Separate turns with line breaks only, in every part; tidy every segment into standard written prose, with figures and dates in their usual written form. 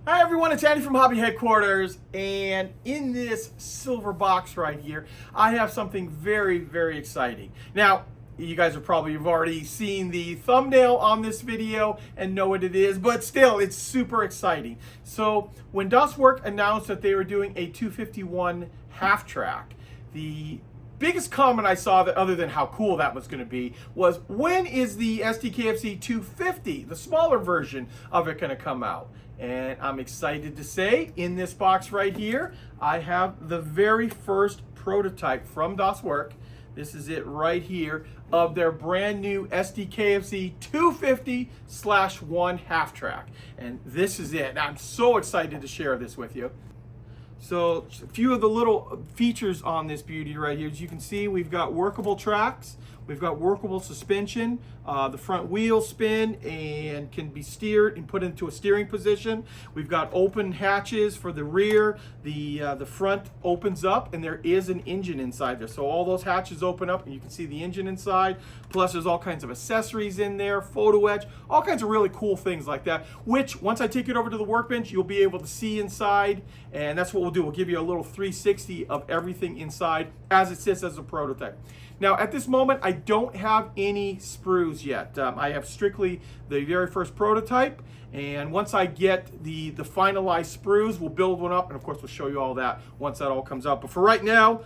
Hi everyone, it's Andy from Hobby Headquarters, and in this silver box right here, I have something very, very exciting. Now, you guys have already seen the thumbnail on this video and know what it is, but still, it's super exciting. So, when Werk announced that they were doing a 251 Halftrack, the biggest comment I saw, that other than how cool that was going to be, was when is the Sd.Kfz.250, the smaller version of it, going to come out? And I'm excited to say, in this box right here, I have the very first prototype from Werk. This is it right here, of their brand new Sd.Kfz.250/1 Halftrack. And this is it. I'm so excited to share this with you. So a few of the little features on this beauty right here. As you can see, we've got workable tracks, we've got workable suspension, the front wheels spin and can be steered and put into a steering position. We've got open hatches for the rear, the front opens up and there is an engine inside there. So all those hatches open up and you can see the engine inside, plus there's all kinds of accessories in there, photo etch, all kinds of really cool things like that, which once I take it over to the workbench, you'll be able to see inside, and that's what we'll do. We'll give you a little 360 of everything inside as it sits as a prototype. Now, at this moment, I don't have any sprues yet. I have strictly the very first prototype, and once I get the finalized sprues, we'll build one up, and of course, we'll show you all that once that all comes out. But for right now,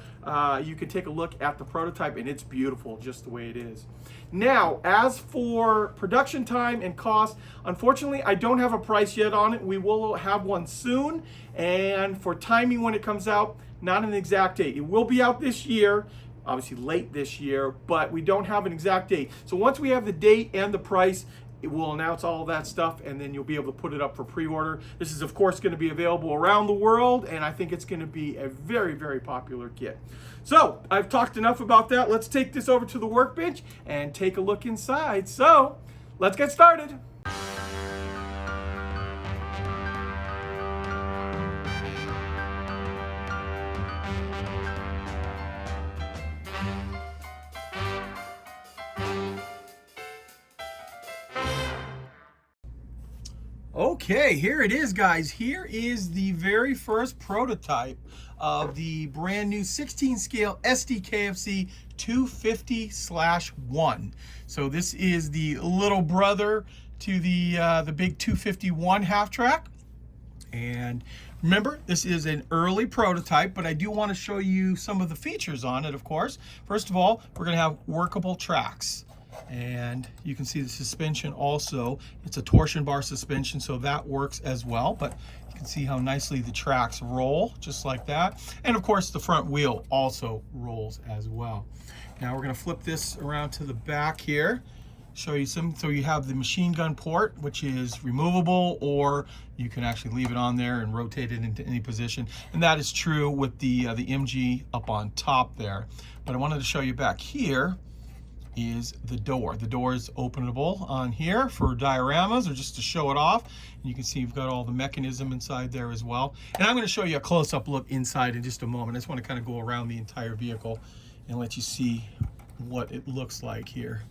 you can take a look at the prototype, and it's beautiful just the way it is. Now, as for production time and cost, unfortunately, I don't have a price yet on it. We will have one soon, and for timing when it comes out, not an exact date. It will be out this year, obviously late this year, but we don't have an exact date. So once we have the date and the price, it will announce all that stuff, and then you'll be able to put it up for pre-order. This is, of course, going to be available around the world, and I think it's going to be a very, very popular kit. So I've talked enough about that. Let's take this over to the workbench and take a look inside. So let's get started. Okay, here it is, guys. Here is the very first prototype of the brand new 16 scale Sd.Kfz.250/1. So this is the little brother to the big 251 Halftrack. And remember, this is an early prototype, but I do want to show you some of the features on it, of course. First of all, we're going to have workable tracks. And you can see the suspension also. It's a torsion bar suspension, so that works as well. But you can see how nicely the tracks roll, just like that. And of course, the front wheel also rolls as well. Now we're going to flip this around to the back here, show you some. So you have the machine gun port, which is removable, or you can actually leave it on there and rotate it into any position. And that is true with the MG up on top there. But I wanted to show you back here is the door. The door is openable on here for dioramas or just to show it off. And you can see you've got all the mechanism inside there as well. And I'm going to show you a close-up look inside in just a moment. I just want to kind of go around the entire vehicle and let you see what it looks like here.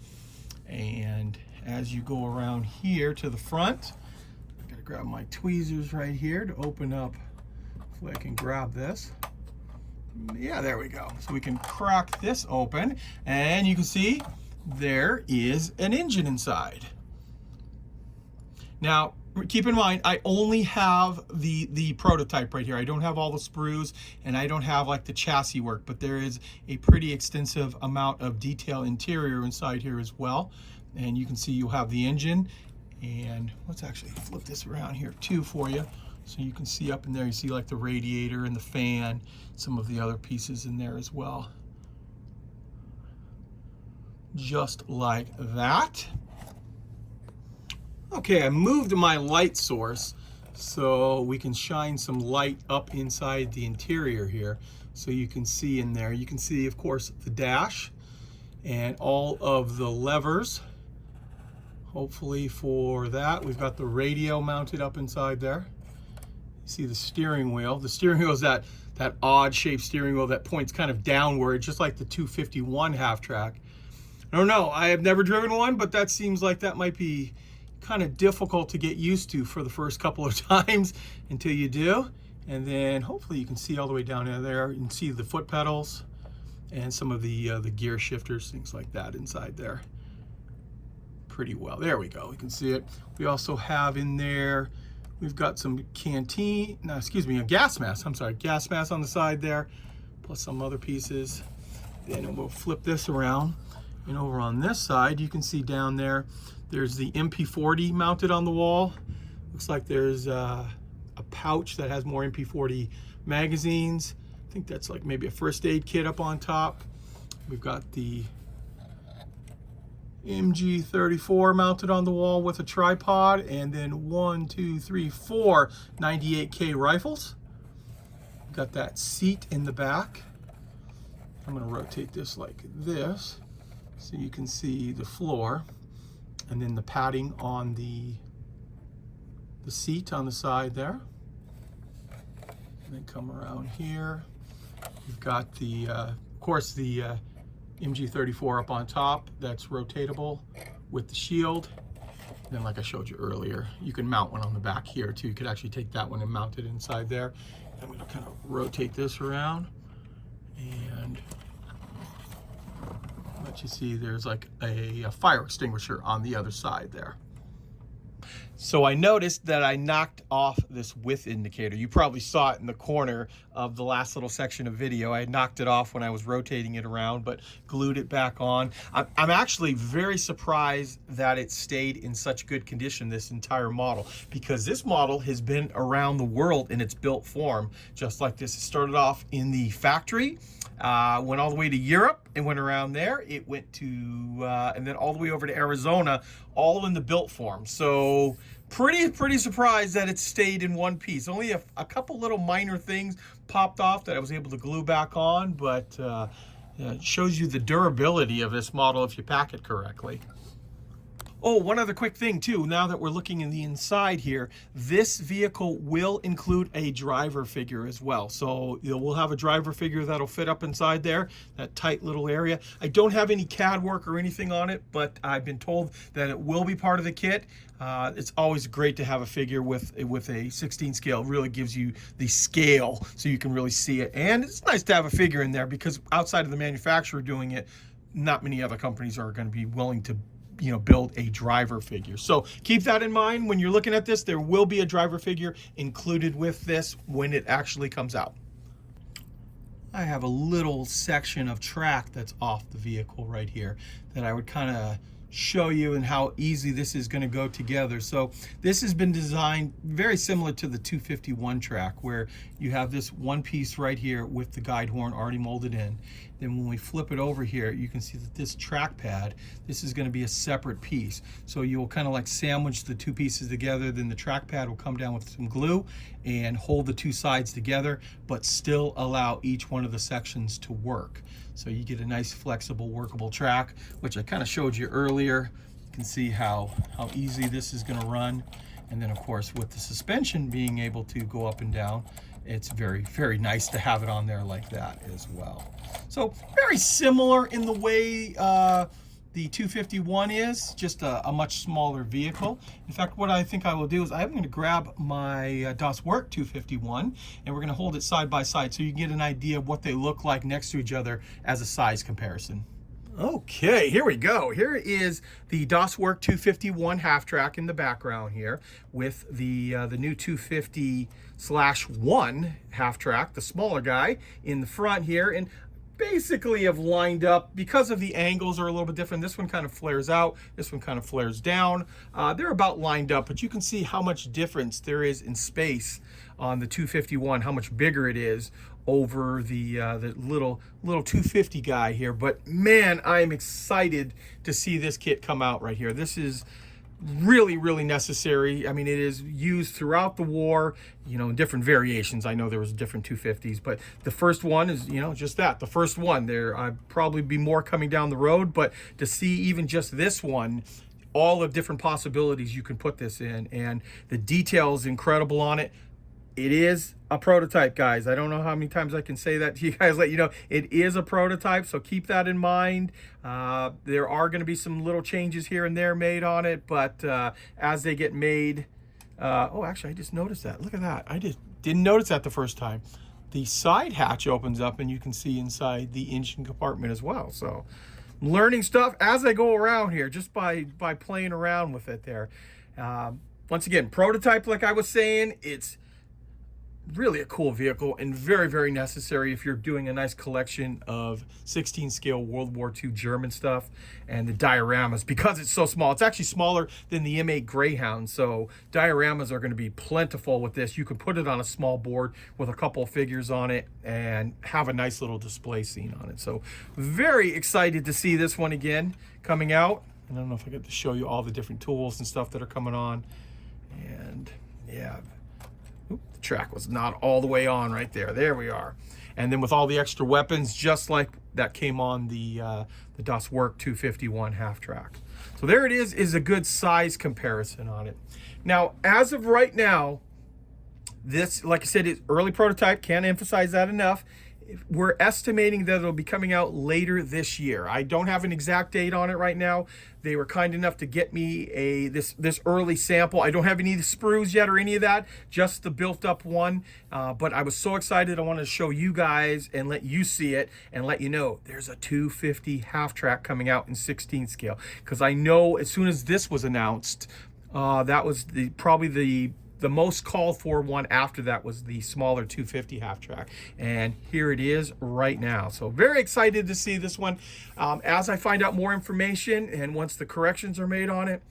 And as you go around here to the front, I got to grab my tweezers right here to open up. Hopefully I can grab this. Yeah, there we go. So we can crack this open, and you can see there is an engine inside. Now, keep in mind, I only have the prototype right here. I don't have all the sprues, and I don't have like the chassis work, but there is a pretty extensive amount of detail interior inside here as well. And you can see you have the engine, and let's actually flip this around here too for you. So you can see up in there, you see like the radiator and the fan, some of the other pieces in there as well. Just like that. Okay, I moved my light source so we can shine some light up inside the interior here. So you can see in there, you can see, of course, the dash and all of the levers. Hopefully for that, we've got the radio mounted up inside there. See the steering wheel. The steering wheel is that odd shaped steering wheel that points kind of downward, just like the 251 Halftrack. I don't know, I have never driven one, but that seems like that might be kind of difficult to get used to for the first couple of times until you do. And then hopefully you can see all the way down in there. You can see the foot pedals and some of the gear shifters, things like that inside there pretty well. There we go, you can see it. We also have in there, we've got some a gas mask, I'm sorry, gas mask on the side there, plus some other pieces. Then we'll flip this around, and over on this side, you can see down there, there's the MP40 mounted on the wall. Looks like there's a pouch that has more MP40 magazines. I think that's like maybe a first aid kit up on top. We've got the MG34 mounted on the wall with a tripod, and then 4 98K rifles. We've got that seat in the back. I'm going to rotate this like this so you can see the floor, and then the padding on the seat on the side there. And then come around here. We've got the, of course, the MG34 up on top. That's rotatable with the shield. And then, like I showed you earlier, you can mount one on the back here too. You could actually take that one and mount it inside there. I'm going to kind of rotate this around and let you see there's like a fire extinguisher on the other side there. So I noticed that I knocked off this width indicator. You probably saw it in the corner of the last little section of video. I knocked it off when I was rotating it around, but glued it back on. I'm actually very surprised that it stayed in such good condition, this entire model, because this model has been around the world in its built form, just like this. It started off in the factory, went all the way to Europe and went around there. It went to, and then all the way over to Arizona, all in the built form. So pretty surprised that it stayed in one piece. Only a couple little minor things popped off that I was able to glue back on, but it shows you the durability of this model if you pack it correctly. Oh, one other quick thing too, now that we're looking in the inside here, this vehicle will include a driver figure as well. So we'll have a driver figure that'll fit up inside there, that tight little area. I don't have any CAD work or anything on it, but I've been told that it will be part of the kit. It's always great to have a figure with a 16 scale. It really gives you the scale so you can really see it. And it's nice to have a figure in there because outside of the manufacturer doing it, not many other companies are going to be willing to build a driver figure. So keep that in mind when you're looking at this. There will be a driver figure included with this when it actually comes out. I have a little section of track that's off the vehicle right here that I would kind of show you and how easy this is going to go together. So this has been designed very similar to the 251 track, where you have this one piece right here with the guide horn already molded in. Then when we flip it over here, you can see that this track pad, this is going to be a separate piece. So you'll kind of like sandwich the two pieces together. Then the track pad will come down with some glue and hold the two sides together, but still allow each one of the sections to work. So you get a nice flexible workable track, which I kind of showed you earlier. You can see how easy this is going to run. And then of course with the suspension being able to go up and down, it's very nice to have it on there like that as well. So very similar in the way the 251 is, just a much smaller vehicle. In fact, what I think I will do is I'm going to grab my Das Werk 251 and we're going to hold it side by side so you get an idea of what they look like next to each other as a size comparison. Okay, here we go. Here is the Das Werk 251 Halftrack in the background here with the new 250/1 Halftrack, the smaller guy, in the front here. And basically have lined up because of the angles are a little bit different. This one kind of flares out, this one kind of flares down. They're about lined up, but you can see how much difference there is in space on the 251, how much bigger it is over the little 250 guy here. But man, I'm excited to see this kit come out right here. This is really necessary. I mean, it is used throughout the war, in different variations. I know there was different 250s, but the first one is, just that, the first one. I'd probably be more coming down the road, but to see even just this one, all the different possibilities you can put this in, and the detail is incredible on it. it is a prototype, guys. I don't know how many times I can say that to you guys, let you know it is a prototype, so keep that in mind. There are going to be some little changes here and there made on it, but as they get made, oh, actually, I just noticed that. Look at that. I just didn't notice that the first time. The side hatch opens up and you can see inside the engine compartment as well. So I'm learning stuff as I go around here, just by playing around with it there. Once again, prototype, like I was saying, it's really a cool vehicle and very, very necessary if you're doing a nice collection of 16 scale World War II German stuff. And the dioramas, because it's so small, it's actually smaller than the M8 Greyhound, so dioramas are going to be plentiful with this. You can put it on a small board with a couple of figures on it and have a nice little display scene on it. So very excited to see this one again coming out. I don't know if I get to show you all the different tools and stuff that are coming on. And yeah, the track was not all the way on right there. There we are. And then with all the extra weapons, just like that came on the Das Werk 251 Halftrack. So there it is a good size comparison on it. Now, as of right now, this, like I said, is early prototype. Can't emphasize that enough. We're estimating that it'll be coming out later this year. I don't have an exact date on it right now. They were kind enough to get me this early sample. I don't have any of the sprues yet or any of that, just the built up one. But I was so excited. I wanted to show you guys and let you see it and let you know there's a 250 Halftrack coming out in 16 scale. Because I know as soon as this was announced, that was probably the most called for one after that was the smaller 250 Halftrack, and here it is right now. So very excited to see this one. As I find out more information and once the corrections are made on it,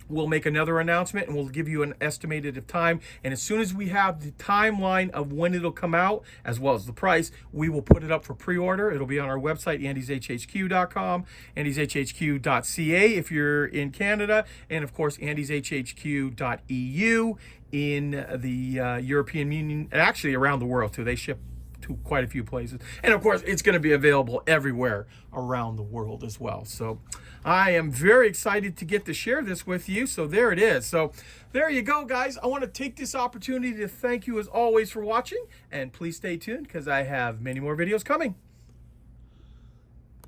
we'll make another announcement and we'll give you an estimated time. And as soon as we have the timeline of when it'll come out, as well as the price, we will put it up for pre-order. It'll be on our website, andyshhq.com, andyshhq.ca if you're in Canada, and of course, andyshhq.eu in the European Union, and actually around the world too. They ship to quite a few places. And of course, it's going to be available everywhere around the world as well. So I am very excited to get to share this with you. So there it is. So there you go, guys. I want to take this opportunity to thank you as always for watching, and please stay tuned because I have many more videos coming.